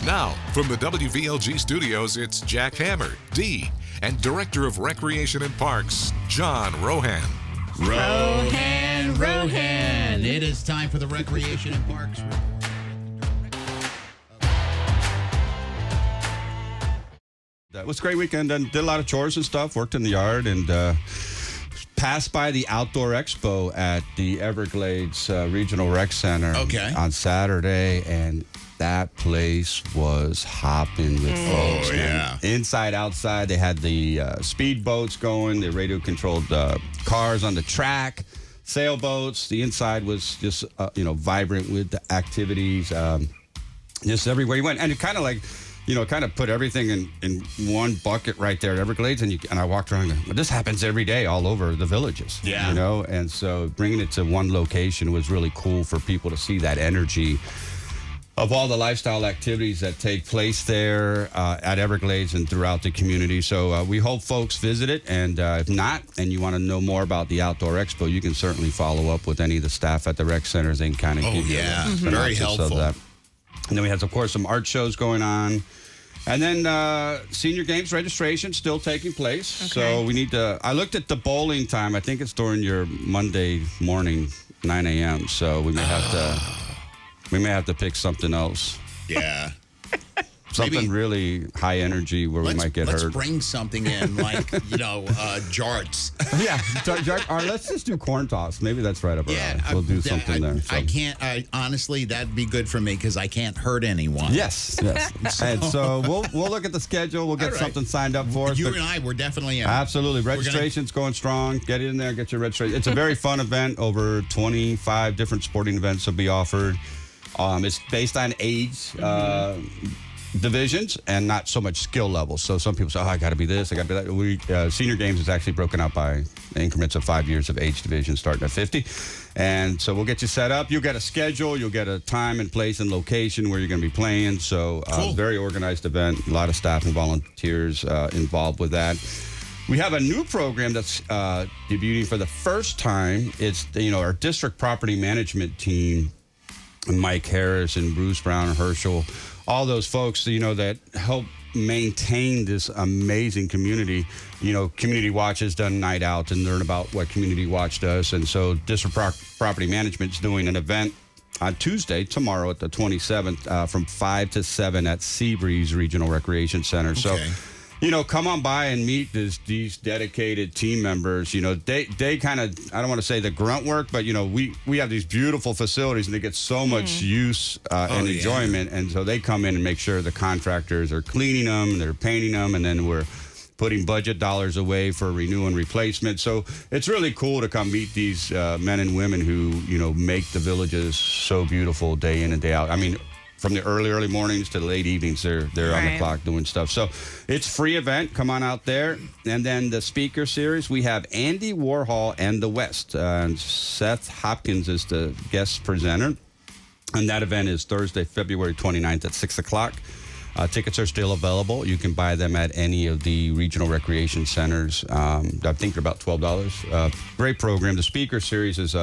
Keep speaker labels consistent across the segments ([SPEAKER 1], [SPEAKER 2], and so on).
[SPEAKER 1] Now, from the WVLG studios, it's Jack Hammer, D, and Director of Recreation and Parks, John Rohan.
[SPEAKER 2] Rohan. It is time for the Recreation and Parks Report.
[SPEAKER 3] That was a great weekend and did a lot of chores and stuff, worked in the yard, and passed by the Outdoor Expo at the Everglades Regional Rec Center on Saturday, and that place was hopping with folks.
[SPEAKER 2] Yeah.
[SPEAKER 3] Inside, outside, they had the speed boats going, the radio-controlled cars on the track, sailboats. The inside was just, vibrant with the activities, just everywhere you went. And it kind of like, kind of put everything in one bucket right there at Everglades. And I walked around and this happens every day all over the villages.
[SPEAKER 2] Yeah.
[SPEAKER 3] And so bringing it to one location was really cool for people to see that energy of all the lifestyle activities that take place there at Everglades and throughout the community. So we hope folks visit it. And if not, and you want to know more about the Outdoor Expo, you can certainly follow up with any of the staff at the rec centers. They can kind of give you
[SPEAKER 2] very helpful.
[SPEAKER 3] And then we had, of course, some art shows going on. And then Senior Games registration still taking place.
[SPEAKER 4] Okay.
[SPEAKER 3] So we need to, I looked at the bowling time. I think it's during your Monday morning, 9 a.m. So we may have to pick something else.
[SPEAKER 2] Yeah.
[SPEAKER 3] Something really high energy where we might get
[SPEAKER 2] let's
[SPEAKER 3] hurt.
[SPEAKER 2] Let's bring something in like, jarts.
[SPEAKER 3] Yeah. Or let's just do corn toss. Maybe that's right up our alley. We'll do something there. So.
[SPEAKER 2] Honestly, that'd be good for me because I can't hurt anyone.
[SPEAKER 3] Yes. And so we'll look at the schedule. We'll get something signed up for us.
[SPEAKER 2] You and I, we're definitely in.
[SPEAKER 3] Absolutely. Registration's going strong. Get in there, get your registration. It's a very fun event. Over 25 different sporting events will be offered. It's based on age divisions and not so much skill levels. So some people say, I got to be this, I got to be that. Senior Games is actually broken out by increments of 5 years of age division starting at 50. And so we'll get you set up. You'll get a schedule. You'll get a time and place and location where you're going to be playing. So
[SPEAKER 2] cool.
[SPEAKER 3] Very organized event. A lot of staff and volunteers involved with that. We have a new program that's debuting for the first time. It's, our district property management team, Mike Harris and Bruce Brown and Herschel, all those folks, that help maintain this amazing community. Community Watch has done night out and learn about what Community Watch does. And so District Property Management is doing an event on Tuesday, tomorrow at the 27th, from 5 to 7 at Seabreeze Regional Recreation Center.
[SPEAKER 2] Okay.
[SPEAKER 3] So, come on by and meet these dedicated team members. They kind of, I don't want to say the grunt work, but, we have these beautiful facilities and they get so much use and enjoyment. And so they come in and make sure the contractors are cleaning them, they're painting them, and then we're putting budget dollars away for renew and replacement. So it's really cool to come meet these men and women who, make the villages so beautiful day in and day out. I mean, from the early mornings to the late evenings, they're on the clock doing stuff. So it's a free event. Come on out there. And then the speaker series, we have Andy Warhol and the West. And Seth Hopkins is the guest presenter. And that event is Thursday, February 29th at 6 o'clock. Tickets are still available. You can buy them at any of the regional recreation centers. I think they're about $12. Great program. The speaker series is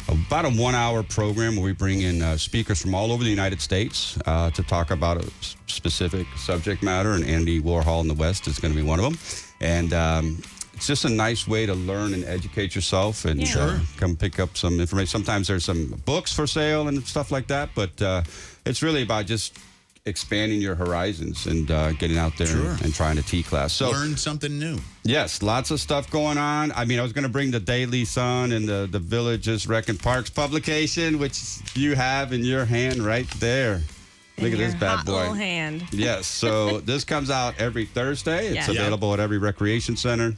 [SPEAKER 3] about a 1 hour program where we bring in speakers from all over the United States to talk about a specific subject matter. And Andy Warhol in the West is going to be one of them. And it's just a nice way to learn and educate yourself and come pick up some information. Sometimes there's some books for sale and stuff like that. But it's really about just expanding your horizons and getting out there and trying a T class. So
[SPEAKER 2] learn something new.
[SPEAKER 3] Yes, lots of stuff going on. I mean, I was going to bring the Daily Sun and the Villages Rec and Parks publication, which you have in your hand right there. Look at this bad boy.
[SPEAKER 4] Little hand.
[SPEAKER 3] Yes, so this comes out every Thursday. It's available at every recreation center.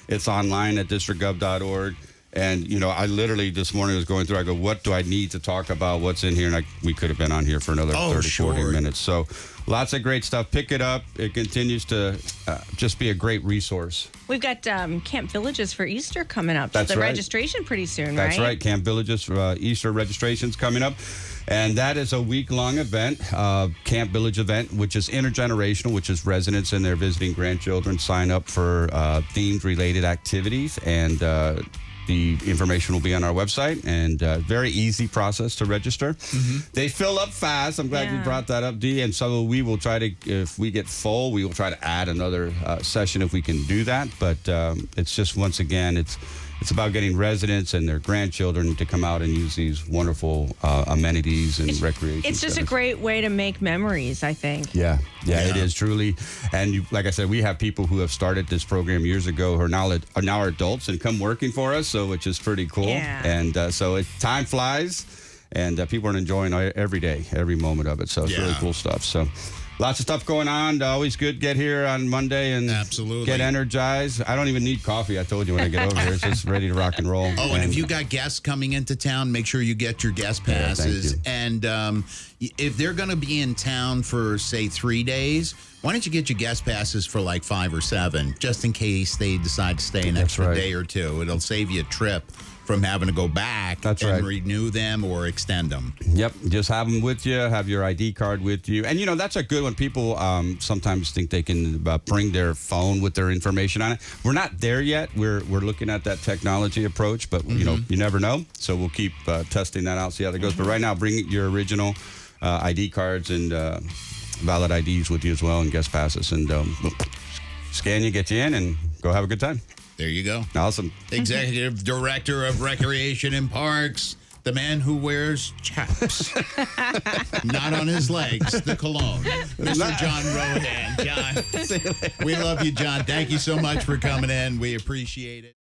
[SPEAKER 3] It's online at districtgov.org. And, I literally this morning was going through, I go, what do I need to talk about? What's in here? And we could have been on here for another 40 minutes. So lots of great stuff. Pick it up. It continues to just be a great resource.
[SPEAKER 4] We've got Camp Villages for Easter coming up.
[SPEAKER 3] That's
[SPEAKER 4] the
[SPEAKER 3] right.
[SPEAKER 4] registration pretty soon,
[SPEAKER 3] That's right. Camp Villages for Easter registration's coming up. And that is a week-long event, Camp Village event, which is intergenerational, which is residents and their visiting grandchildren sign up for themed-related activities. And the information will be on our website, and very easy process to register. They fill up fast. I'm glad you
[SPEAKER 4] Yeah.
[SPEAKER 3] brought that up, Dee. And so we will try to, if we get full, we will try to add another session if we can do that. But it's just, once again, it's about getting residents and their grandchildren to come out and use these wonderful amenities and recreation.
[SPEAKER 4] It's just a
[SPEAKER 3] centers.
[SPEAKER 4] great way to make memories, I think.
[SPEAKER 3] Yeah, it
[SPEAKER 2] Yeah.
[SPEAKER 3] is truly. And like I said, we have people who have started this program years ago who are now adults and come working for us, so which is pretty cool.
[SPEAKER 4] Yeah.
[SPEAKER 3] And so time flies, and people are enjoying every day, every moment of it. So it's really
[SPEAKER 2] Yeah.
[SPEAKER 3] cool stuff. So lots of stuff going on. Always good to get here on Monday and
[SPEAKER 2] Absolutely.
[SPEAKER 3] get energized. I don't even need coffee. I told you when I get over here. It's just ready to rock and roll.
[SPEAKER 2] Oh, and if you got guests coming into town, make sure you get your guest
[SPEAKER 3] Yeah, thank
[SPEAKER 2] passes.
[SPEAKER 3] you.
[SPEAKER 2] And if they're going to be in town for, say, 3 days, why don't you get your guest passes for like 5 or 7, just in case they decide to stay an
[SPEAKER 3] That's
[SPEAKER 2] extra
[SPEAKER 3] right.
[SPEAKER 2] day or two? It'll save you a trip from having to go back
[SPEAKER 3] That's
[SPEAKER 2] and
[SPEAKER 3] right.
[SPEAKER 2] renew them or extend them.
[SPEAKER 3] Yep, just have them with you. Have your ID card with you, and that's a good one. People sometimes think they can bring their phone with their information on it. We're not there yet. We're looking at that technology approach, but you never know. So we'll keep testing that out, see how that goes. But right now, bring your original ID cards and valid IDs with you as well, and guest passes, and we'll scan you, get you in, and go have a good time.
[SPEAKER 2] There you go.
[SPEAKER 3] Awesome.
[SPEAKER 2] Executive Director of Recreation and Parks, the man who wears chaps. Not on his legs, the cologne. Mr. John Rohan. John, we love you, John. Thank you so much for coming in. We appreciate it.